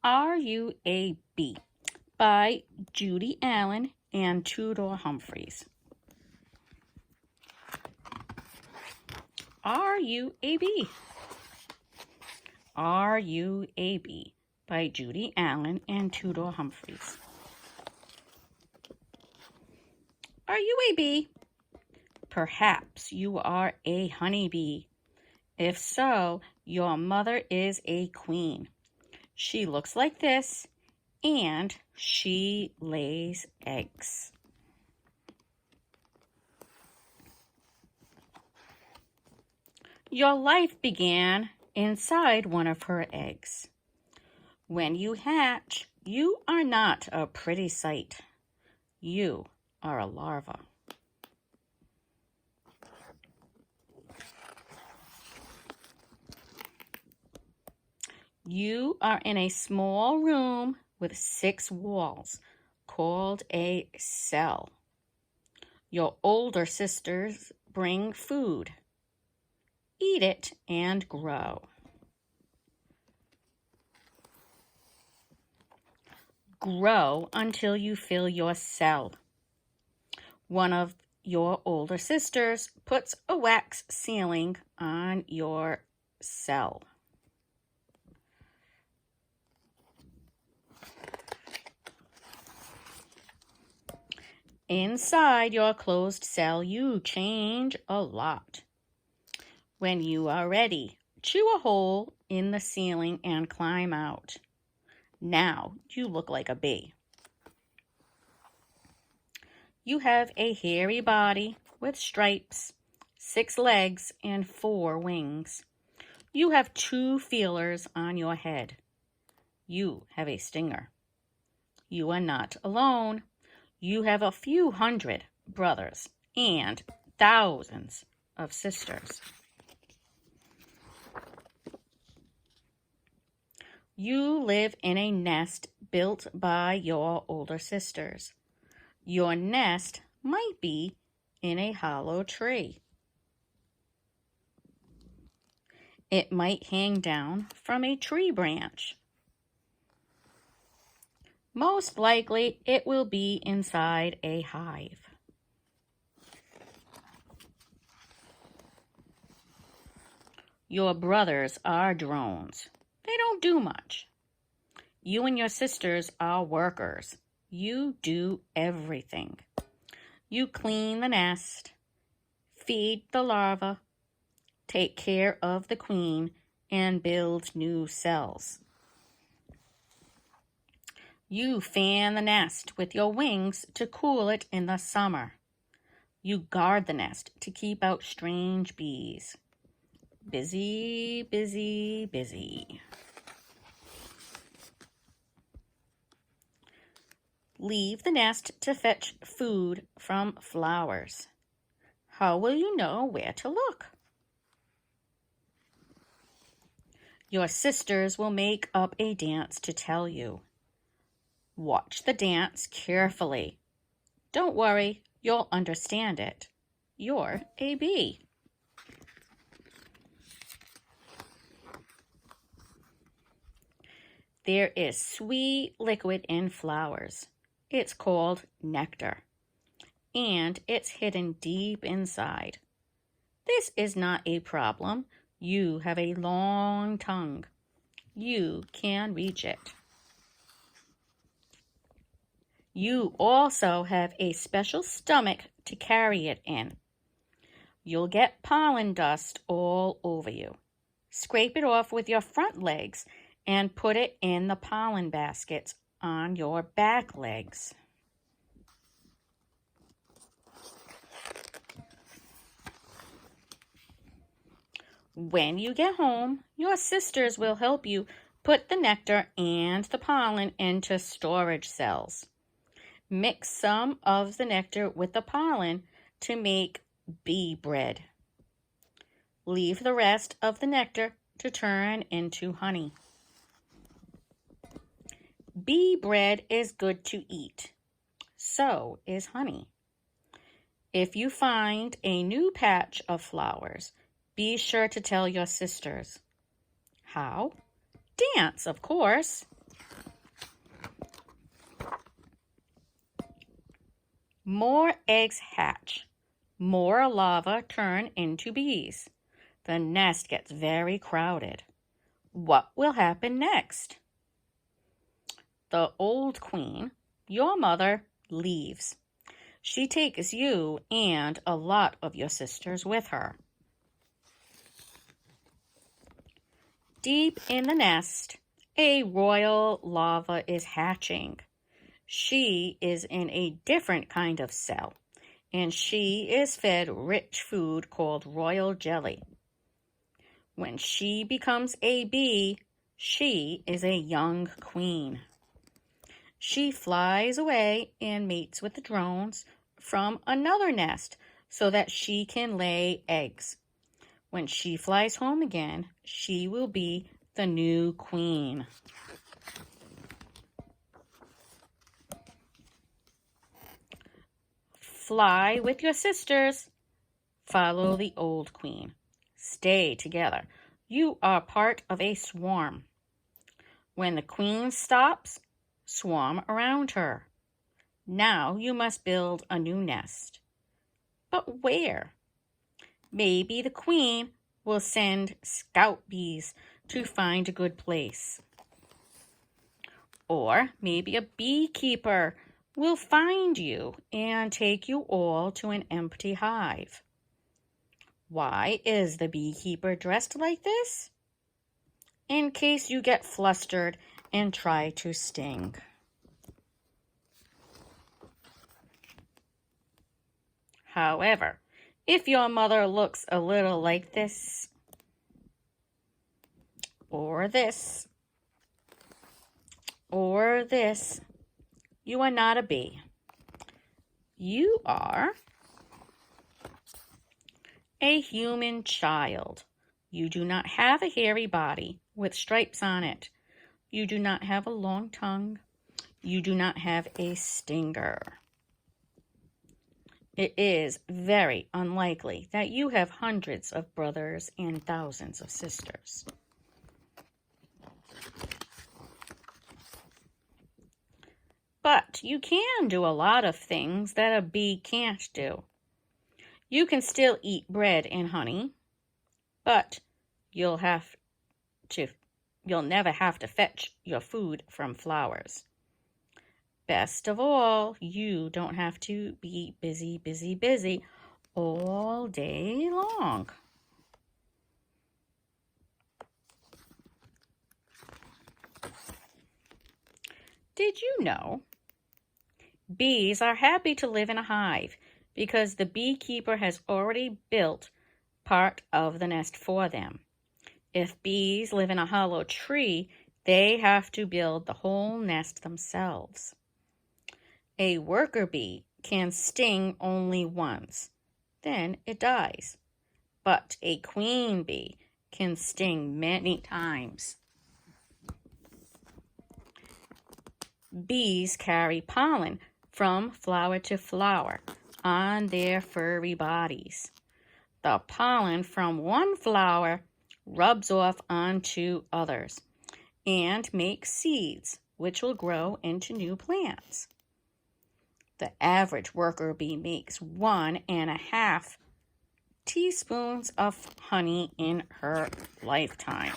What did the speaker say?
Are You a Bee by Judy Allen and Tudor Humphreys. Are you a bee? Are You a Bee by Judy Allen and Tudor Humphreys. Are you a bee? Perhaps you are a honeybee. If so, your mother is a queen. She looks like this, and she lays eggs. Your life began inside one of her eggs. When you hatch, you are not a pretty sight. You are a larva. You are in a small room with 6 walls called a cell. Your older sisters bring food. Eat it and grow. Grow until you fill your cell. One of your older sisters puts a wax ceiling on your cell. Inside your closed cell, you change a lot. When you are ready, chew a hole in the ceiling and climb out. Now you look like a bee. You have a hairy body with stripes, 6 legs, and 4 wings. You have 2 feelers on your head. You have a stinger. You are not alone. You have a few hundred brothers and thousands of sisters. You live in a nest built by your older sisters. Your nest might be in a hollow tree. It might hang down from a tree branch. Most likely, it will be inside a hive. Your brothers are drones. They don't do much. You and your sisters are workers. You do everything. You clean the nest, feed the larva, take care of the queen, and build new cells. You fan the nest with your wings to cool it in the summer. You guard the nest to keep out strange bees. Busy, busy, busy. Leave the nest to fetch food from flowers. How will you know where to look? Your sisters will make up a dance to tell you. Watch the dance carefully. Don't worry, you'll understand it. You're a bee. There is sweet liquid in flowers. It's called nectar, and it's hidden deep inside. This is not a problem. You have a long tongue. You can reach it. You also have a special stomach to carry it in. You'll get pollen dust all over you. Scrape it off with your front legs and put it in the pollen baskets on your back legs. When you get home, your sisters will help you put the nectar and the pollen into storage cells. Mix some of the nectar with the pollen to make bee bread. Leave the rest of the nectar to turn into honey. Bee bread is good to eat. So is honey. If you find a new patch of flowers, be sure to tell your sisters. How? Dance, of course. More eggs hatch. More larvae turn into bees. The nest gets very crowded. What will happen next? The old queen, your mother, leaves. She takes you and a lot of your sisters with her. Deep in the nest, a royal larva is hatching. She is in a different kind of cell, and she is fed rich food called royal jelly. When she becomes a bee, she is a young queen. She flies away and mates with the drones from another nest so that she can lay eggs. When she flies home again, she will be the new queen. Fly with your sisters. Follow the old queen. Stay together. You are part of a swarm. When the queen stops, swarm around her. Now you must build a new nest. But where? Maybe the queen will send scout bees to find a good place. Or maybe a beekeeper will find you and take you all to an empty hive. Why is the beekeeper dressed like this? In case you get flustered and try to sting. However, if your mother looks a little like this, or this, or this, you are not a bee. You are a human child. You do not have a hairy body with stripes on it. You do not have a long tongue. You do not have a stinger. It is very unlikely that you have hundreds of brothers and thousands of sisters. But you can do a lot of things that a bee can't do. You can still eat bread and honey, but you'll never have to fetch your food from flowers. Best of all, you don't have to be busy all day long. Did you know bees are happy to live in a hive because the beekeeper has already built part of the nest for them? If bees live in a hollow tree, they have to build the whole nest themselves. A worker bee can sting only once, then it dies. But a queen bee can sting many times. Bees carry pollen from flower to flower on their furry bodies. The pollen from one flower rubs off onto others and makes seeds, which will grow into new plants. The average worker bee makes 1.5 teaspoons of honey in her lifetime.